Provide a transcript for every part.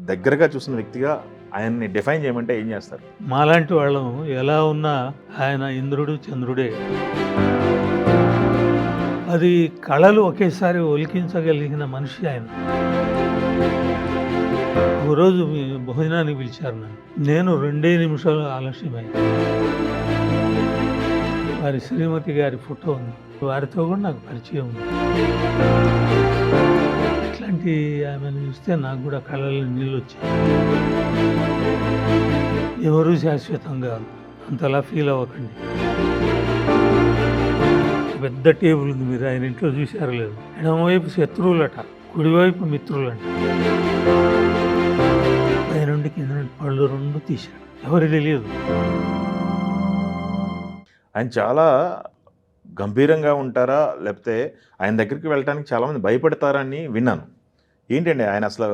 దగ్గరగా చూసిన వ్యక్తిగా ఆయన్ని డిఫైన్ చేయమంటే ఏం చేస్తారు? మాలాంటి వాళ్ళం ఎలా ఉన్నా ఆయన ఇంద్రుడు చంద్రుడే. అది కళలు ఒకేసారి ఒలికించగలిగిన మనిషి ఆయన. ఓ రోజు భోజనానికి పిలిచారు నన్ను. నేను 2 నిమిషాలు ఆలస్యమయ్యాను. వారి శ్రీమతి గారి ఫోటో ఉంది. వారితో కూడా నాకు పరిచయం ఉంది. ఇట్లాంటి ఆమెను చూస్తే నాకు కూడా కళ్ళలో నీళ్ళు వచ్చాయి. ఎవరూ శాశ్వతం కాదు, అంతలా ఫీల్ అవ్వకండి. పెద్ద టేబుల్ ఉంది, మీరు ఆయన ఇంట్లో చూశారు లేదు. ఎడమవైపు శత్రువులట, కుడివైపు మిత్రులంట. పైనుండి కింద నుండి పళ్ళు 2 తీశాడు. ఎవరికి తెలియదు. ఆయన చాలా గంభీరంగా ఉంటారా? లేకపోతే ఆయన దగ్గరికి వెళ్ళటానికి చాలామంది భయపడతారని విన్నాను. ఏంటండి ఆయన అసలు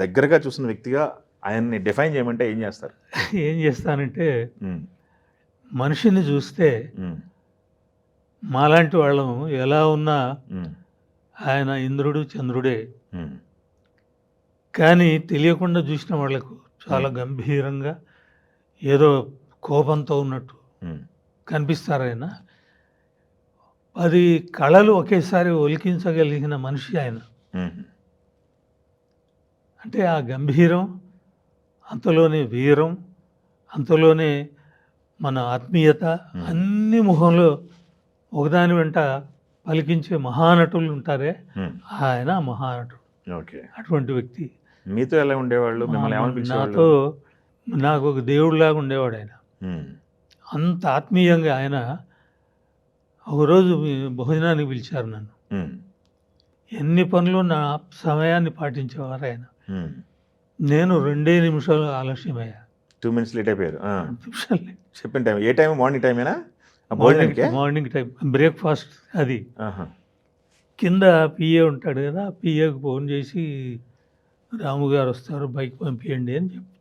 దగ్గరగా చూసిన వ్యక్తిగా ఆయన్ని డిఫైన్ చేయమంటే ఏం చేస్తారు? ఏం చేస్తానంటే, మనిషిని చూస్తే మాలాంటి వాళ్ళం ఎలా ఉన్నా ఆయన ఇంద్రుడు చంద్రుడే. కానీ తెలియకుండా చూసిన వాళ్లకు చాలా గంభీరంగా ఏదో కోపంతో ఉన్నట్టు కనిపిస్తారు ఆయన. అది కళలు ఒకేసారి ఒలికించగలిగిన మనిషి ఆయన. అంటే ఆ గంభీరం, అంతలోనే వీరం, అంతలోనే మన ఆత్మీయత అన్ని ముఖంలో ఒకదాని వెంట పలికించే మహానటులు ఉంటారే, ఆయన మహానటుడు. ఓకే. అటువంటి వ్యక్తి. మీతో ఎలా ఉండేవాళ్ళు? మిమ్మల్ని ఏమని పిలిచేవాళ్ళు? నాతో నాకు ఒక దేవుడిలాగా ఉండేవాడు ఆయన. అంత ఆత్మీయంగా ఆయన. ఒకరోజు భోజనానికి పిలిచారు నన్ను. ఎన్ని పనులు నా సమయాన్ని పాటించేవారు ఆయన. నేను 2 నిమిషాలు ఆలస్యమయ్యా. 2 minutes లేట్ అయిపోయారు. 2 నిమిషాలు. చెప్పిన టైం ఏ టైం? మార్నింగ్ టైమేనా? Morning time, breakfast. అది కింద పిఏ ఉంటాడు కదా, పిఏకి ఫోన్ చేసి రాము గారు వస్తారు, బైక్ పంపించండి అని చెప్పి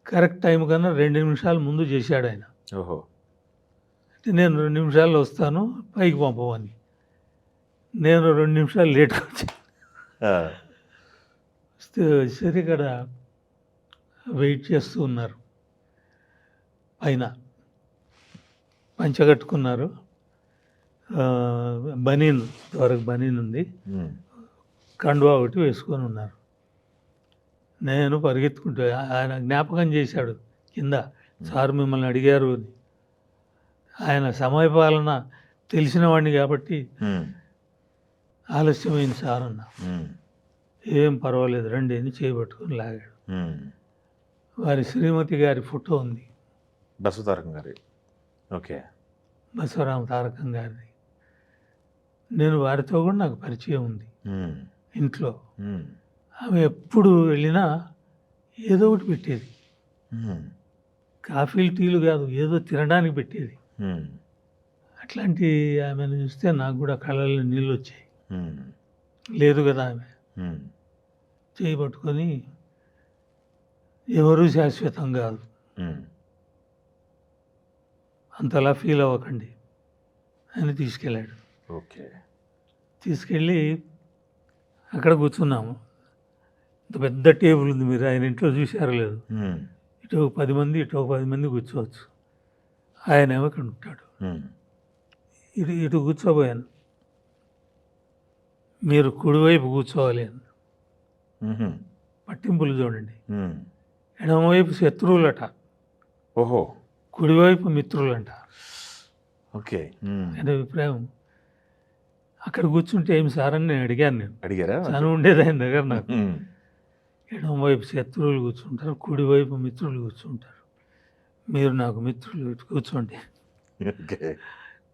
కరెక్ట్ టైం కన్నా 2 నిమిషాలు ముందు చేశాడు ఆయన. ఓహో. నేను 2 నిమిషాల్లో వస్తాను, పైకి పంపమని. నేను 2 నిమిషాలు లేట్గా వచ్చాను. సరే, ఇక్కడ వెయిట్ చేస్తూ ఉన్నారు. పైన పంచ కట్టుకున్నారు, బనీన్, వరకు బనీన్ ఉంది, కండువా ఒకటి వేసుకొని ఉన్నారు. నేను పరిగెత్తుకుంటూ, ఆయన జ్ఞాపకం చేశాడు కింద, సార్ మిమ్మల్ని అడిగారు అని. ఆయన సమయపాలన తెలిసిన వాడిని కాబట్టి ఆలస్యమైంది సార్ అన్న. ఏం పర్వాలేదు రండి అని చేయబట్టుకొని లాగాడు. వారి శ్రీమతి గారి ఫోటో ఉంది. బసవతారకం గారి. ఓకే. బసవరామ తారకం గారిది. నేను వారితో కూడా నాకు పరిచయం ఉంది ఇంట్లో. ఆమె ఎప్పుడు వెళ్ళినా ఏదో ఒకటి పెట్టేది. కాఫీలు టీలు కాదు, ఏదో తినడానికి పెట్టేది. అట్లాంటి ఆమెను చూస్తే నాకు కూడా కళ్ళల్లో నీళ్ళు వచ్చాయి. లేదు కదా ఆమె. చేయబట్టుకొని ఎవరూ శాశ్వతం కాదు, అంతలా ఫీల్ అవ్వకండి అని తీసుకెళ్ళాడు. ఓకే. తీసుకెళ్ళి అక్కడ కూర్చున్నాము. ఇంత పెద్ద టేబుల్ ఉంది, మీరు ఆయన ఇంట్లో చూశారు లేదు. ఇటు 10 మంది, ఇటు 10 మంది కూర్చోవచ్చు. ఆయన ఏమో ఇక్కడ ఉంటాడు. ఇటు కూర్చోబోయాను. మీరు కుడివైపు కూర్చోవాలి అని. పట్టింపులు చూడండి. ఎడమవైపు శత్రువులట, ఓహో, కుడివైపు మిత్రులంట. ఓకే. ఆయన అభిప్రాయం. అక్కడ కూర్చుంటే ఏమి సార్ అని నేను అడిగాను. అడిగారా? తను ఉండేది ఆయన దగ్గర. నాకు ఎడమవైపు శత్రువులు కూర్చుంటారు, కుడివైపు మిత్రులు కూర్చుంటారు. మీరు నాకు మిత్రులు, ఇటు కూర్చోండి.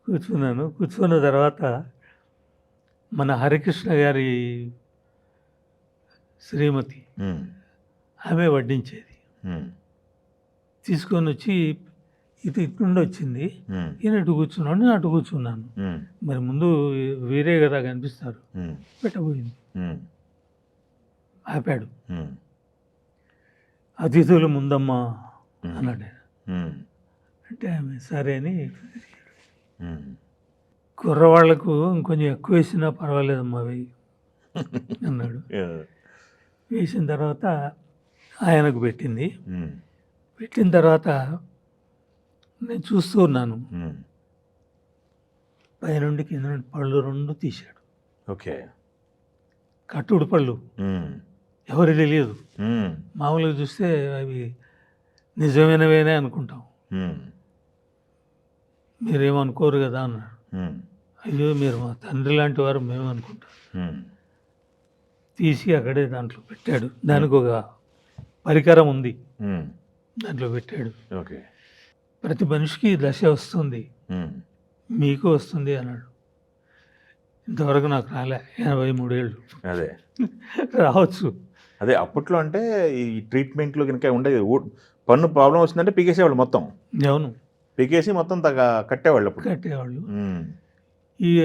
కూర్చున్నాను. కూర్చున్న తర్వాత మన హరికృష్ణ గారి శ్రీమతి, ఆమె వడ్డించేది. తీసుకొని వచ్చి ఇటు నుండి వచ్చింది. ఈయన ఇటు కూర్చున్నాడు, నేను అటు కూర్చున్నాను. మరి ముందు వేరే కదా కనిపిస్తారు. పెట్టబోయింది. ఆపాడు. అతిథులు ముందమ్మా అన్నాడు. అంటే ఆమె సరే అని, కుర్రవాళ్లకు ఇంకొంచెం ఎక్కువ వేసినా పర్వాలేదమ్మా అవి అన్నాడు. వేసిన తర్వాత ఆయనకు పెట్టింది. ఉమ్. పెట్టిన తర్వాత నేను చూస్తూ ఉన్నాను. ఉమ్. పైనుండి కింద నుండి పళ్ళు 2 తీశాడు. ఓకే. కట్టుడు పళ్ళు. ఉమ్. ఎవరు తెలియదు. ఉమ్. మామూలుగా చూస్తే అవి నిజమైనవేనే అనుకుంటాం. ఉమ్. మీరేమనుకోరు కదా అన్నాడు. ఉమ్. అయ్యో మీరు మా తండ్రి లాంటి వారు మేము అనుకుంటాం. ఉమ్. తీసి అక్కడే దాంట్లో పెట్టాడు. దానికి ఒక పరికరం ఉంది, ఉమ్. దాంట్లో పెట్టాడు. ఓకే. ప్రతి మనిషికి ఈ దశ వస్తుంది, ఉమ్. మీకు వస్తుంది అన్నాడు. ఇంతవరకు నాకు రాలే, 83 ఏళ్ళు. అదే రావచ్చు. అదే అప్పట్లో అంటే ఈ ట్రీట్మెంట్లో కనుక ఉండేది పన్ను ప్రాబ్లం వచ్చిందంటే పీకేసేవాళ్ళు మొత్తం, అవును, పీకేసి మొత్తం కట్టేవాళ్ళు అప్పుడు. కట్టేవాళ్ళు. ఉమ్.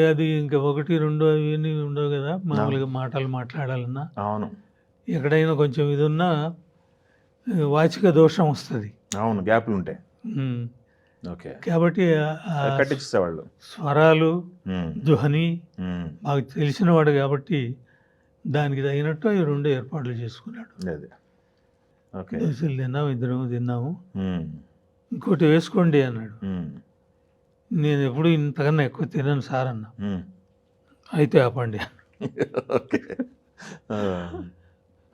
అది ఇంకా 1, 2 అవన్నీ ఉండవు కదా. మామూలుగా మాటలు మాట్లాడాలన్నా అవును. ఎక్కడైనా కొంచెం ఇది ఉన్నా వాచిక దోషం వస్తుంది. అవును, గ్యాప్లు ఉంటాయి. ఓకే. కాబట్టి కట్టించేసేవాళ్ళు. స్వరాలు, ఉమ్. ధ్వని ఉమ్. మాకు తెలిసినవాడు కాబట్టి దానికి తగినట్టు అవి 2 ఏర్పాట్లు చేసుకున్నాడు. అదే. ఓకే. దోశలు తిన్నాము, ఇద్దరం తిన్నాము. ఉమ్. ఇంకోటి వేసుకోండి అన్నాడు. ఉమ్. నేను ఎప్పుడు ఇంతకన్నా ఎక్కువ తినను సార్ అన్న. ఉమ్. అయితే ఆపండి. ఓకే. ఆ.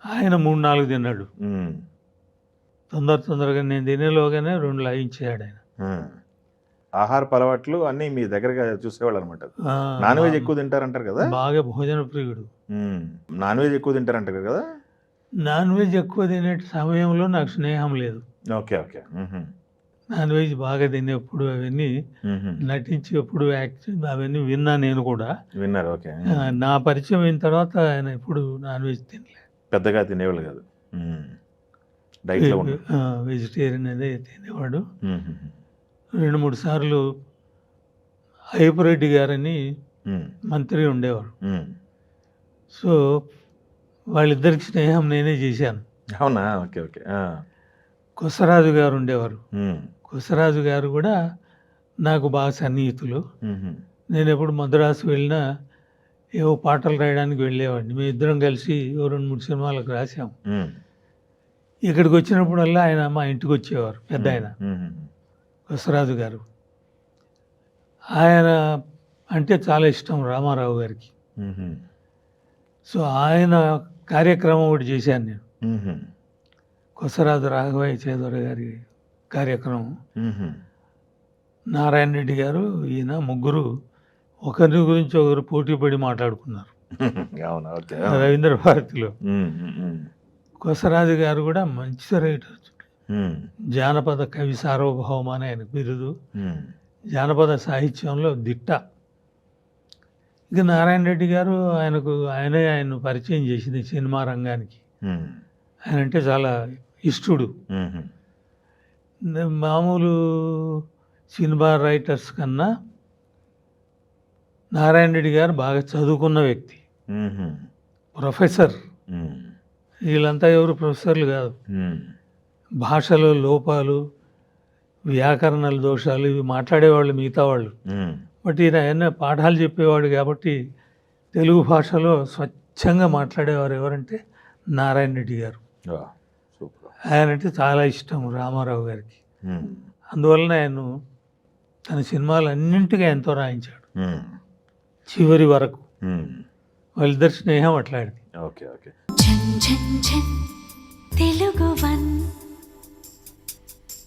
ఆయన 3, 4 తిన్నాడు. ఉమ్. తొందరగా నేను తినేలోగానే 2 లాగించాడు ఆయన. ఆహారపు అలవాట్లు అన్నీ మీ దగ్గరగా చూసేవాళ్ళు అనమాట. ఆ, నాన్ వెజ్ ఎక్కువ తింటారంటారు కదా. బాగా భోజన ప్రియుడు. నాన్ వెజ్ ఎక్కువ తింటారంటారు కదా. నాన్ వెజ్ ఎక్కువ తినే సమయంలో నాకు స్నేహం లేదు. ఓకే. ఓకే. ఉహుం. నాన్ వెజ్ బాగా తినేప్పుడు అవన్నీ ఉహుం. నటించి ఎప్పుడు యాక్షన్ అవన్నీ విన్నా నేను కూడా. విన్నారు. ఓకే. నా పరిచయం అయిన తర్వాత ఆయన ఎప్పుడు నాన్ వెజ్ తినలే. పెద్దగా తినేవాళ్ళు కాదు. డైట్లో ఉన్నారు. వెజిటేరియన్ అదే తినేవాడు. ఉహుం. 2, 3 సార్లు అయ్యప్పరెడ్డి గారని ఉమ్. మంత్రి ఉండేవారు. ఉమ్. సో వాళ్ళిద్దరికి స్నేహం నేనే చేశాను. అవునా. ఓకే. ఓకే. కొసరాజు గారు ఉండేవారు. ఉమ్. కొసరాజు గారు కూడా నాకు బాగా సన్నిహితులు. ఉహుం. నేను ఎప్పుడు మద్రాసు వెళ్ళినా ఏవో పాటలు రాయడానికి వెళ్ళేవాడిని. మేము ఇద్దరం కలిసి 2, 3 సినిమాలకు రాసాము. ఉమ్. ఇక్కడికి వచ్చినప్పుడల్లా ఆయన మా ఇంటికి వచ్చేవారు, పెద్ద ఆయన ఉహుం. కొసరాజు గారు. ఆయన అంటే చాలా ఇష్టం రామారావు గారికి. ఉహుం. సో ఆయన కార్యక్రమం ఒకటి చేశాను నేను. ఉహుం. కొసరాజు రాఘవయ్య చేదొర గారి కార్యక్రమం. ఉహుం. నారాయణ రెడ్డి గారు, ఈయన ముగ్గురు ఒకరి గురించి ఒకరు పోటీ పడి మాట్లాడుకున్నారు అవునా. ఓకే. రవీంద్ర భారతిలో. ఉమ్. ఉమ్. కొసరాజు గారు కూడా మంచి రైటర్, ఉమ్. జానపద కవి సార్వభౌమ అని ఆయన బిరుదు. ఉమ్. జానపద సాహిత్యంలో దిట్ట. ఇక నారాయణ రెడ్డి గారు ఆయన్ను పరిచయం చేసింది సినిమా రంగానికి. ఉమ్. ఆయన అంటే చాలా ఇష్టడు. ఉహుం. మామూలు సినిమా రైటర్స్ కన్నా నారాయణ రెడ్డి గారు బాగా చదువుకున్న వ్యక్తి, ఉహుం. ప్రొఫెసర్. ఉమ్. వీళ్ళంతా ఎవరు ప్రొఫెసర్లు కాదు. ఉమ్. భాషలో లోపాలు, వ్యాకరణల దోషాలు ఇవి మాట్లాడేవాళ్ళు మిగతా వాళ్ళు. ఉమ్. బట్ ఈయన ఆయన పాఠాలు చెప్పేవాడు కాబట్టి తెలుగు భాషలో స్వచ్ఛంగా మాట్లాడేవారు ఎవరంటే నారాయణ రెడ్డి గారు. సూపర్. ఆయనంటే చాలా ఇష్టం రామారావు గారికి. ఉమ్. అందువలన ఆయన తన సినిమాలు అన్నింటిగా ఎంతో రాయించాడు ఉమ్. చివరి వరకు. ఉమ్. వాళ్ళిద్దరి స్నేహం అట్లాంటిది. ఓకే. ఓకే. ఝన్ ఝన్ ఝన్ తెలుగు